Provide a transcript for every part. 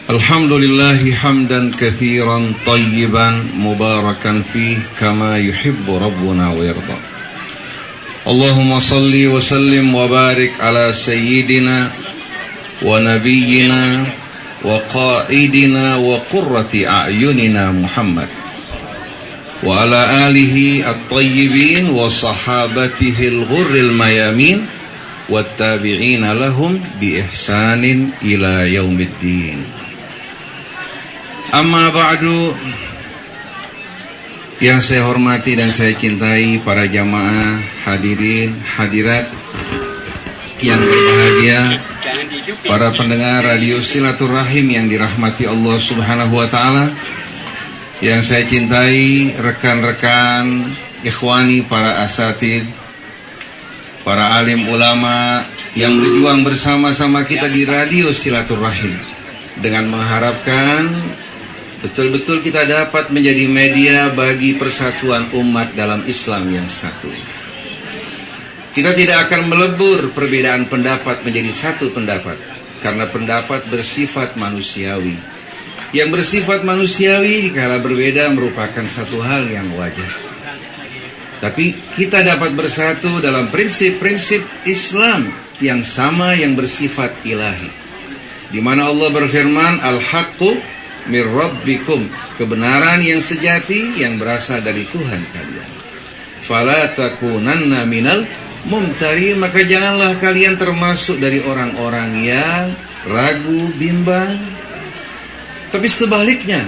Alhamdulillahi hamdan katsiran tayyiban mubarakan fih kama yuhibbu rabbuna wa yarda. Allahumma salli wa sallim wa barik ala sayyidina wa nabiyyina wa qaidina wa qurrati a'yunina Muhammad wa ala alihi at-tayyibin wa sahabatihi al-ghurril mayamin wa tabi'ina lahum bi ihsanin ila yaumiddin. Amma ba'du, yang saya hormati dan saya cintai para jamaah hadirin hadirat yang berbahagia, para pendengar radio Silaturahim yang dirahmati Allah Subhanahu wa taala, yang saya cintai rekan-rekan ikhwani para asatid, para alim ulama yang berjuang bersama-sama kita di radio Silaturahim dengan mengharapkan betul-betul kita dapat menjadi media bagi persatuan umat dalam Islam yang satu. Kita tidak akan melebur perbedaan pendapat menjadi satu pendapat, karena pendapat bersifat manusiawi. Yang bersifat manusiawi kala berbeda merupakan satu hal yang wajar. Tapi kita dapat bersatu dalam prinsip-prinsip Islam yang sama yang bersifat ilahi. Di mana Allah berfirman, Al-Haqqu mir rabbikum, kebenaran yang sejati yang berasal dari Tuhan kalian. Fala takunanna minal mumtari, maka janganlah kalian termasuk dari orang-orang yang ragu, bimbang. Tapi sebaliknya,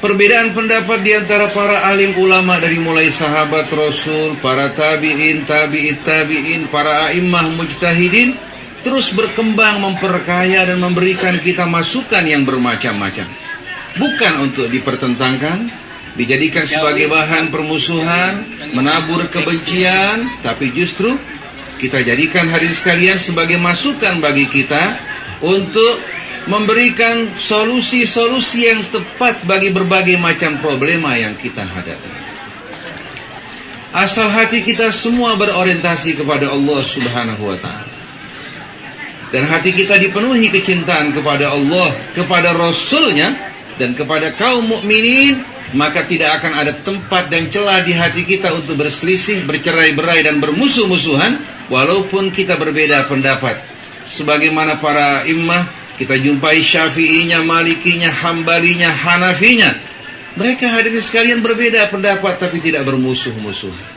perbedaan pendapat di antara para alim ulama dari mulai sahabat Rasul, para tabi'in, tabi'it tabi'in, para a'immah mujtahidin terus berkembang, memperkaya dan memberikan kita masukan yang bermacam-macam. Bukan untuk dipertentangkan, dijadikan sebagai bahan permusuhan, menabur kebencian, tapi justru kita jadikan hadirin sekalian sebagai masukan bagi kita untuk memberikan solusi-solusi yang tepat bagi berbagai macam problema yang kita hadapi. Asal hati kita semua berorientasi kepada Allah Subhanahu wa taala, dan hati kita dipenuhi kecintaan kepada Allah, kepada Rasul-Nya, dan kepada kaum mukminin, maka tidak akan ada tempat dan celah di hati kita untuk berselisih, bercerai-berai dan bermusuh-musuhan, walaupun kita berbeda pendapat. Sebagaimana para immah, kita jumpai Syafi'inya, Malikinya, Hambalinya, Hanafinya. Mereka hadirin sekalian berbeda pendapat tapi tidak bermusuh-musuhan.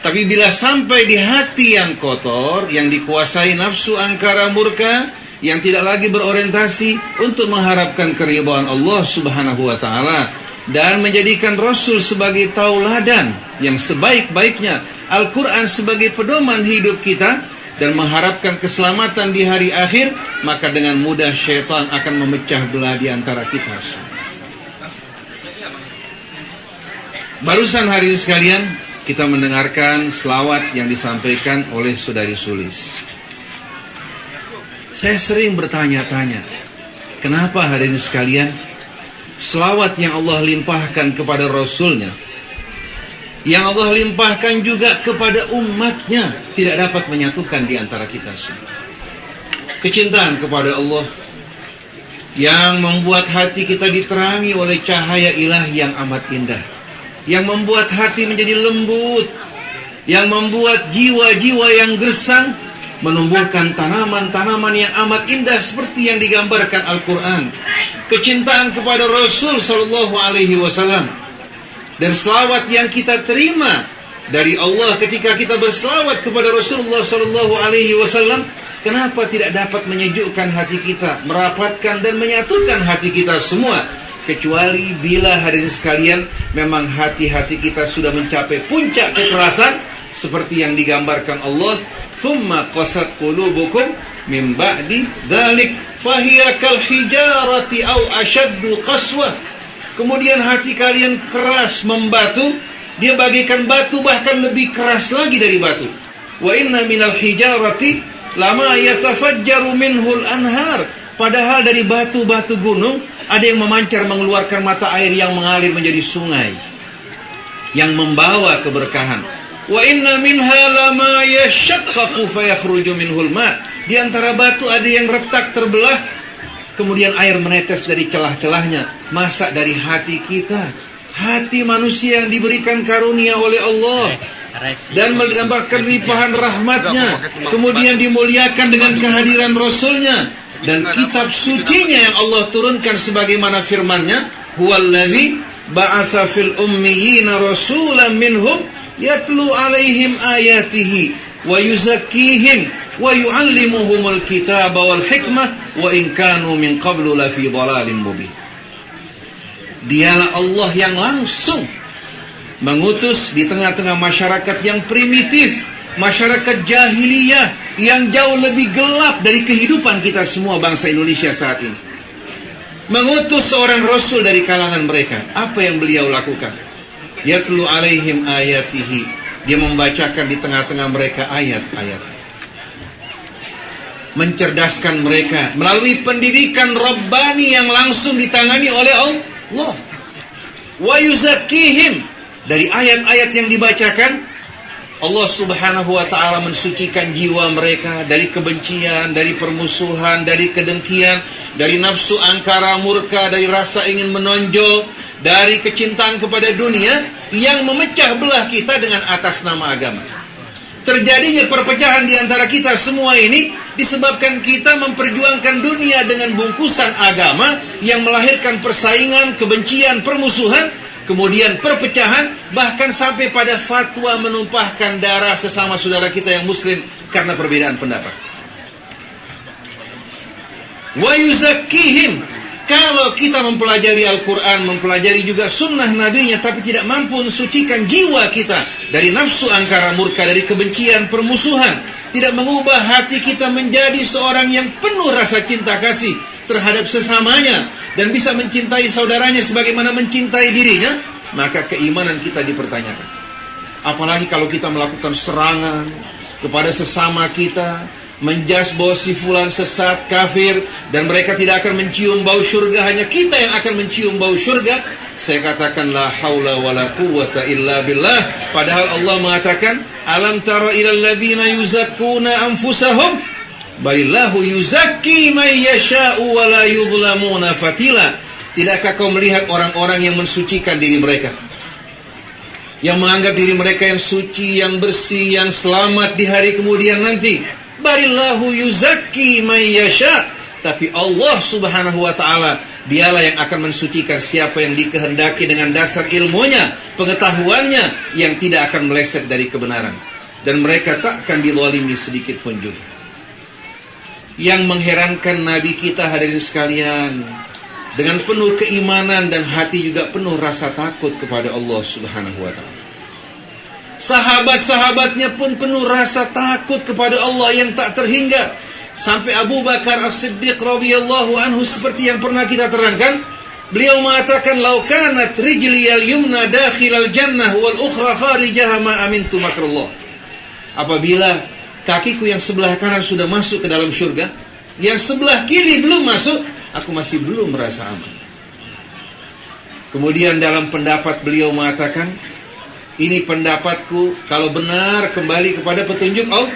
Tapi bila sampai di hati yang kotor, yang dikuasai nafsu angkara murka, yang tidak lagi berorientasi untuk mengharapkan keridhaan Allah Subhanahu wa taala dan menjadikan Rasul sebagai tauladan yang sebaik-baiknya, Al-Qur'an sebagai pedoman hidup kita, dan mengharapkan keselamatan di hari akhir, maka dengan mudah syaitan akan memecah belah di antara kita semua. Barusan hari ini sekalian kita mendengarkan selawat yang disampaikan oleh Saudari Sulis. Saya sering bertanya-tanya, kenapa hadirin sekalian, selawat yang Allah limpahkan kepada Rasul-Nya, yang Allah limpahkan juga kepada umatnya, tidak dapat menyatukan di antara kita semua. Kecintaan kepada Allah yang membuat hati kita diterangi oleh cahaya ilahi yang amat indah, yang membuat hati menjadi lembut, yang membuat jiwa-jiwa yang gersang menumbuhkan tanaman-tanaman yang amat indah seperti yang digambarkan Al-Quran. Kecintaan kepada Rasul Sallallahu Alaihi Wasallam, dan selawat yang kita terima dari Allah ketika kita berselawat kepada Rasulullah Sallallahu Alaihi Wasallam, kenapa tidak dapat menyejukkan hati kita, merapatkan dan menyatukan hati kita semua, kecuali bila hadirin sekalian memang hati-hati kita sudah mencapai puncak kekerasan seperti yang digambarkan Allah. Thumma qasat qulubukum min ba'di dzalik fahiya kal hijarati aw ashaddu qaswa. Kemudian hati kalian keras membatu, dia bagaikan batu, bahkan lebih keras lagi dari batu. Wa inna minal hijarati lama yatafajjaru minhul anhar. Padahal dari batu-batu gunung ada yang memancar mengeluarkan mata air yang mengalir menjadi sungai yang membawa keberkahan. Wa inna minha lama yashaqqaqu fayakhruju minhul ma'. Di antara batu ada yang retak terbelah, kemudian air menetes dari celah-celahnya. Masa dari hati kita, hati manusia yang diberikan karunia oleh Allah dan mendapatkan limpahan rahmatnya, kemudian dimuliakan dengan kehadiran Rasulnya dan kitab sucinya yang Allah turunkan sebagaimana firman-Nya, huwallazi ba'atsa fil ummiyina rasulan minhum yatlu alaihim ayatihi wa yuzakkihim wa yu'allimuhumul kitaba wal hikmah wa in kanu min qablu lafi dhalalin mubin. Dialah Allah yang langsung mengutus di tengah-tengah masyarakat yang primitif, masyarakat jahiliyah yang jauh lebih gelap dari kehidupan kita semua bangsa Indonesia saat ini. Mengutus seorang rasul dari kalangan mereka. Apa yang beliau lakukan? Yatlu alaihim ayatihi. Dia membacakan di tengah-tengah mereka ayat-ayat. Mencerdaskan mereka melalui pendidikan Rabbani yang langsung ditangani oleh Allah. Wa yuzakkihim. Dari ayat-ayat yang dibacakan, Allah subhanahu wa ta'ala mensucikan jiwa mereka dari kebencian, dari permusuhan, dari kedengkian, dari nafsu angkara murka, dari rasa ingin menonjol, dari kecintaan kepada dunia yang memecah belah kita dengan atas nama agama. Terjadinya perpecahan di antara kita semua ini disebabkan kita memperjuangkan dunia dengan bungkusan agama yang melahirkan persaingan, kebencian, permusuhan, kemudian perpecahan, bahkan sampai pada fatwa menumpahkan darah sesama saudara kita yang muslim karena perbedaan pendapat. Wa yuzakkihim. Kalau kita mempelajari Al-Quran, mempelajari juga sunnah nabinya, tapi tidak mampu mensucikan jiwa kita dari nafsu angkara murka, dari kebencian, permusuhan, tidak mengubah hati kita menjadi seorang yang penuh rasa cinta kasih terhadap sesamanya dan bisa mencintai saudaranya sebagaimana mencintai dirinya, maka keimanan kita dipertanyakan. Apalagi kalau kita melakukan serangan kepada sesama kita, menjas bahwa si fulan sesat, kafir, dan mereka tidak akan mencium bau surga, hanya kita yang akan mencium bau surga. Saya katakan la haula wala quwwata illa billah. Padahal Allah mengatakan, alam tara ilal ladzina yuzakkuna anfusahum balillahu yuzakki man yasha'u wa la yudhlamuna fatila. Tidakkah kau melihat orang-orang yang mensucikan diri mereka, yang menganggap diri mereka yang suci, yang bersih, yang selamat di hari kemudian nanti? Barillahu yuzakki man yasha. Tapi Allah subhanahu wa ta'ala, dialah yang akan mensucikan siapa yang dikehendaki dengan dasar ilmunya, pengetahuannya yang tidak akan meleset dari kebenaran. Dan mereka tak akan dizalimi sedikit pun juga. Yang mengherankan Nabi kita hadirin sekalian, dengan penuh keimanan dan hati juga penuh rasa takut kepada Allah subhanahu wa ta'ala. Sahabat-sahabatnya pun penuh rasa takut kepada Allah yang tak terhingga. Sampai Abu Bakar As-Siddiq radhiyallahu anhu seperti yang pernah kita terangkan, beliau mengatakan, "Lau kanat rijliyal yumna dakhilal jannah wal ukhra kharijaha ma amintu makrullah." Apabila kakiku yang sebelah kanan sudah masuk ke dalam surga, yang sebelah kiri belum masuk, aku masih belum merasa aman. Kemudian dalam pendapat beliau mengatakan, ini pendapatku, kalau benar kembali kepada petunjuk Allah,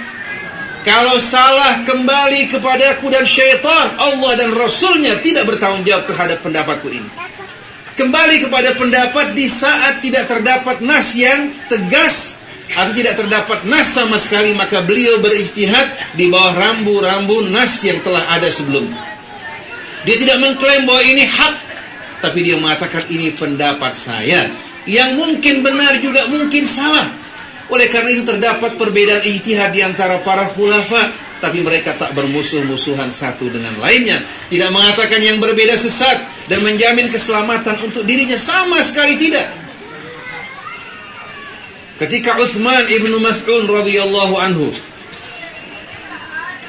kalau salah kembali kepadaku dan syaitan. Allah dan Rasulnya tidak bertanggung jawab terhadap pendapatku ini. Kembali kepada pendapat di saat tidak terdapat nas yang tegas atau tidak terdapat nas sama sekali, maka beliau berijtihad di bawah rambu-rambu nas yang telah ada sebelumnya. Dia tidak mengklaim bahwa ini hak, tapi dia mengatakan ini pendapat saya, yang mungkin benar juga mungkin salah. Oleh karena itu terdapat perbedaan ijtihad di antara para khulafa, tapi mereka tak bermusuh-musuhan satu dengan lainnya, tidak mengatakan yang berbeda sesat dan menjamin keselamatan untuk dirinya, sama sekali tidak. Ketika Utsman ibnu Mas'ud radhiyallahu anhu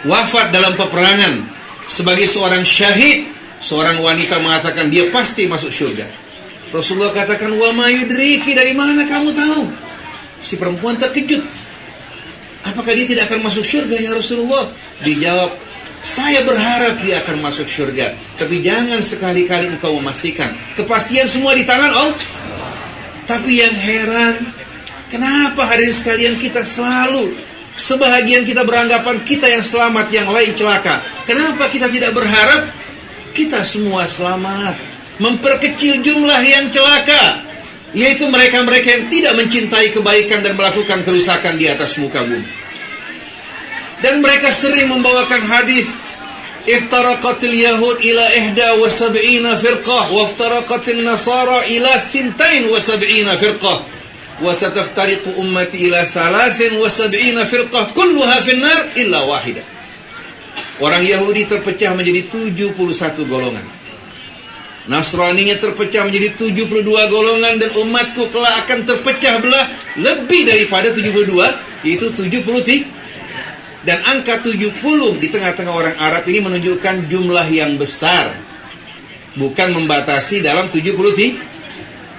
wafat dalam peperangan sebagai seorang syahid, seorang wanita mengatakan dia pasti masuk surga. Rasulullah katakan, wa ma yudriki, dari mana kamu tahu? Si perempuan terkejut. Apakah dia tidak akan masuk surga ya Rasulullah? Dijawab, saya berharap dia akan masuk surga, tapi jangan sekali-kali engkau memastikan. Kepastian semua di tangan Allah. Tapi yang heran, kenapa hadirin sekalian kita selalu, sebahagian kita beranggapan kita yang selamat, yang lain celaka. Kenapa kita tidak berharap kita semua selamat. Memperkecil jumlah yang celaka, yaitu mereka-mereka yang tidak mencintai kebaikan dan melakukan kerusakan di atas muka bumi. Dan mereka sering membawakan hadis, iftaraqatil yahud ila 71 firqah wa iftaraqatil nasara ila 72 firqah wa sataftariqu ummati ila 73 firqah kulluha finnar illa wahidah. Orang Yahudi terpecah menjadi 71 golongan, Nasraninya terpecah menjadi 72 golongan, dan umatku kelak akan terpecah belah lebih daripada 72, yaitu 70. Dan angka 70 di tengah-tengah orang Arab ini menunjukkan jumlah yang besar, bukan membatasi dalam 70.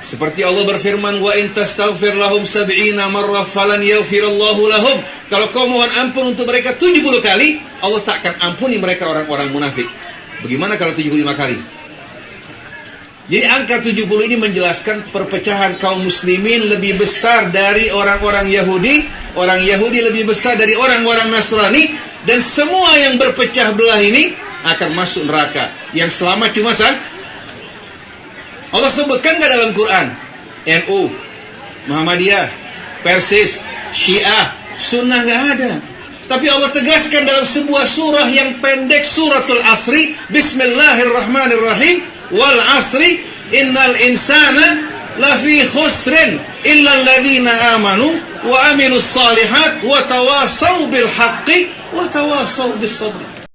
Seperti Allah berfirman, wa in tastaghfir lahum 70 marrah falan yaghfirallahu lahum. Kalau kau mohon ampun untuk mereka 70 kali, Allah tak akan ampuni mereka orang-orang munafik. Bagaimana kalau 75 kali? Jadi angka 70 ini menjelaskan perpecahan kaum muslimin lebih besar dari orang-orang Yahudi, orang Yahudi lebih besar dari orang-orang Nasrani, dan semua yang berpecah belah ini akan masuk neraka. Yang selamat cuma Allah sebutkan gak dalam Quran? NU, Muhammadiyah, Persis, Syiah, Sunnah gak ada. Tapi Allah tegaskan dalam sebuah surah yang pendek, suratul Asri, Bismillahirrahmanirrahim, wal asri innal insana lafi khusrin illa alladhina amanu wa amilus salihat wa tawasaw bil haqqi wa tawasaw bis sabr.